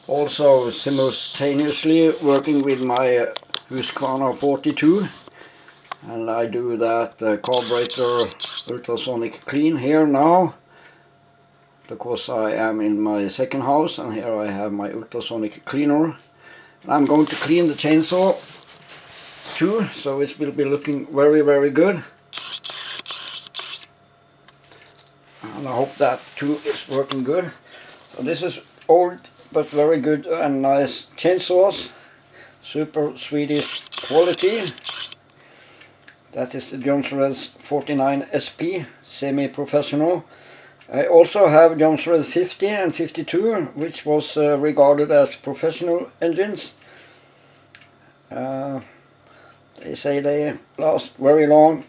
Also simultaneously working with my Husqvarna 42, and I do that carburetor ultrasonic clean here now, because I am in my second house and here I have my ultrasonic cleaner. And I'm going to clean the chainsaw too, so it will be looking very good. And I hope that too is working good. So this is old but very good and nice chainsaws, super Swedish quality. That is the Jonsereds 49 SP, semi-professional. I also have Jonsereds 50 and 52, which was regarded as professional engines. They say they last very long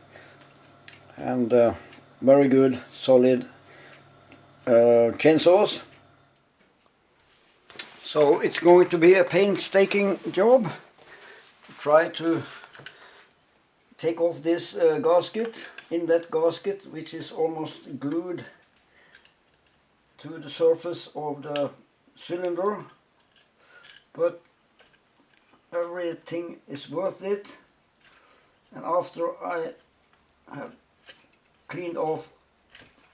and very good, solid chainsaws. So it's going to be a painstaking job. Try to take off this gasket, inlet gasket, which is almost glued to the surface of the cylinder, but everything is worth it. And after I have cleaned off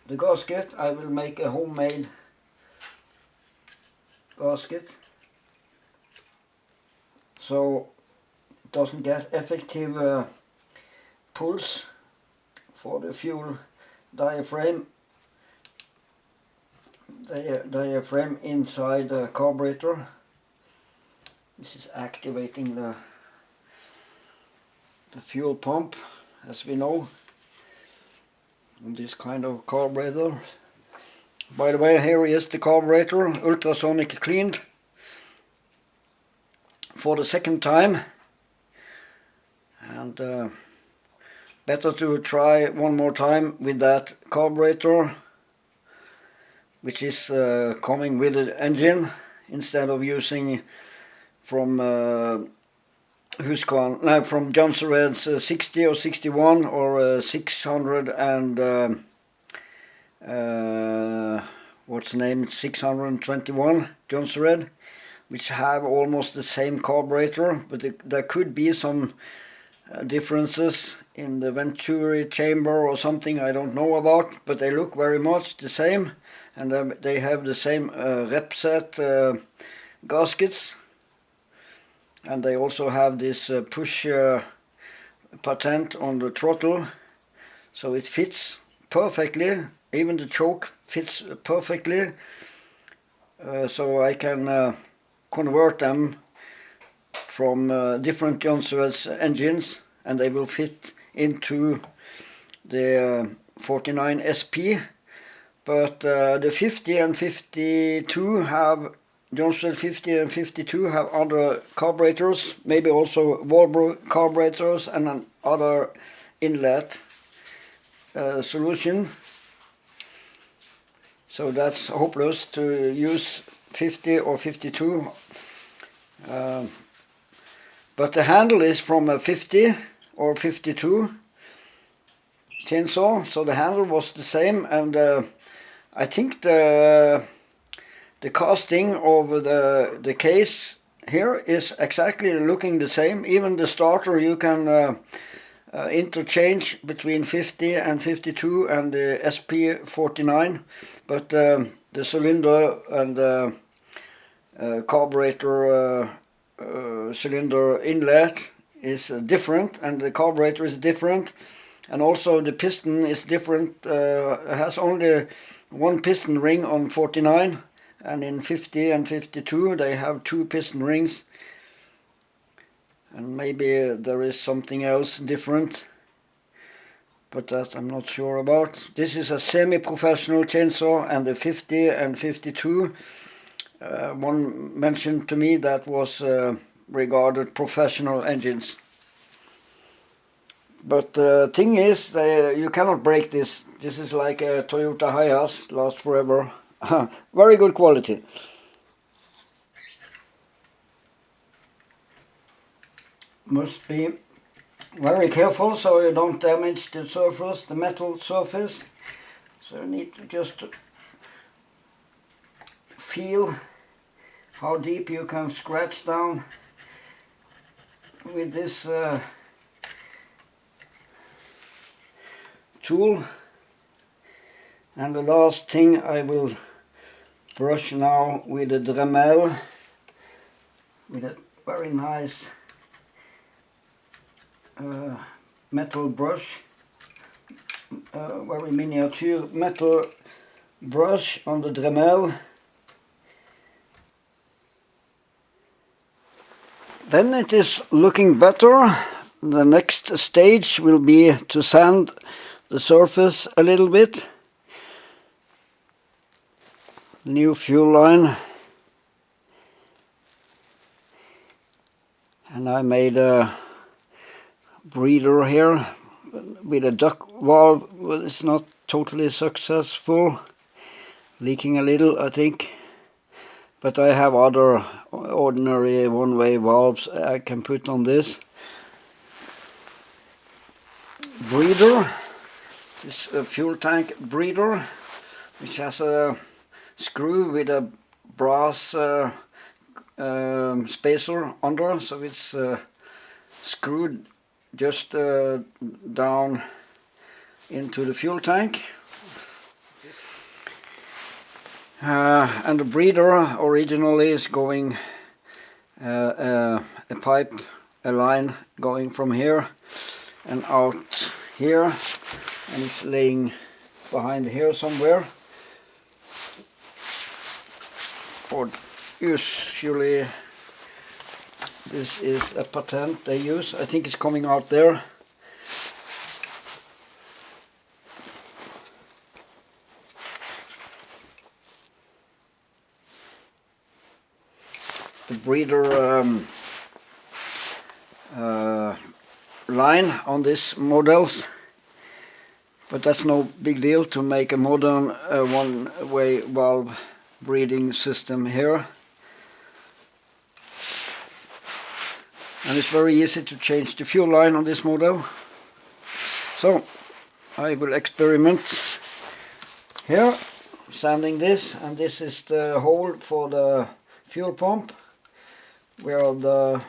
the gasket, I will make a homemade gasket so it doesn't get effective pulse for the fuel diaphragm inside the carburetor. This is activating the fuel pump, as we know, in this kind of carburetor. By the way, here is the carburetor, ultrasonic cleaned for the second time, and better to try one more time with that carburetor, which is coming with the engine, instead of using from Husqvarna, from Jonsereds 60 or 61 or 600 and what's the name, 621 Jonsered, which have almost the same carburetor, but there could be some differences in the venturi chamber or something I don't know about, but they look very much the same, and they have the same rep set gaskets, and they also have this push patent on the throttle, so it fits perfectly. Even the choke fits perfectly, so I can convert them from different Jonsereds engines, and they will fit into the 49 SP. But the 50 and 52 have, Jonsered 50 and 52 have other carburetors, maybe also Walbro carburetors and another inlet solution. So that's hopeless to use 50 or 52. But the handle is from a 50 or 52 chainsaw, so the handle was the same, and I think the casting of the case here is exactly looking the same. Even the starter you can interchange between 50 and 52 and the SP49, but the cylinder and the carburetor cylinder inlet is different, and the carburetor is different, and also the piston is different. Has only one piston ring on 49, and in 50 and 52 they have two piston rings, and maybe there is something else different, but that I'm not sure about. This is a semi-professional chainsaw, and the 50 and 52 one mentioned to me that was regarded professional engines. But the thing is, you cannot break this. This is like a Toyota Hiace, lasts forever. Very good quality. Must be very careful so you don't damage the surface, the metal surface. So you need to just feel how deep you can scratch down with this tool. And the last thing I will brush now with a Dremel, with a very nice metal brush, very miniature metal brush on the Dremel. Then it is looking better. The next stage will be to sand the surface a little bit. New fuel line. And I made a breather here with a duct valve, but it's not totally successful. Leaking a little, I think. But I have other ordinary one-way valves I can put on this breather. This fuel tank breather, which has a screw with a brass spacer under, so it's screwed just down into the fuel tank. And the breather originally is going a pipe, a line going from here and out here, and it's laying behind here somewhere. Or usually this is a patent they use. I think it's coming out there. The breather line on these models, but that's no big deal to make a modern one-way valve breathing system here. And it's very easy to change the fuel line on this model. So I will experiment here, sanding this, and this is the hole for the fuel pump, where the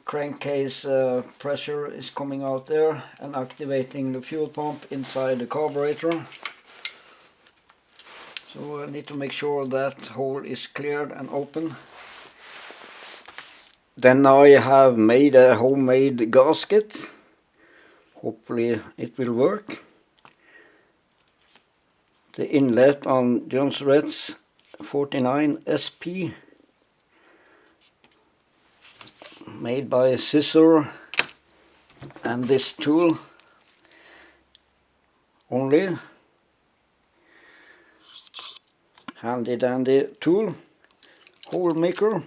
crankcase pressure is coming out there and activating the fuel pump inside the carburetor. So I need to make sure that hole is cleared and open. Then I have made a homemade gasket. Hopefully it will work. The inlet on Jonsereds 49 SP, made by a scissor and this tool only. Handy dandy tool, hole maker.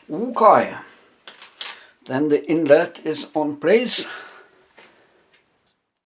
Okay, then the inlet is on place.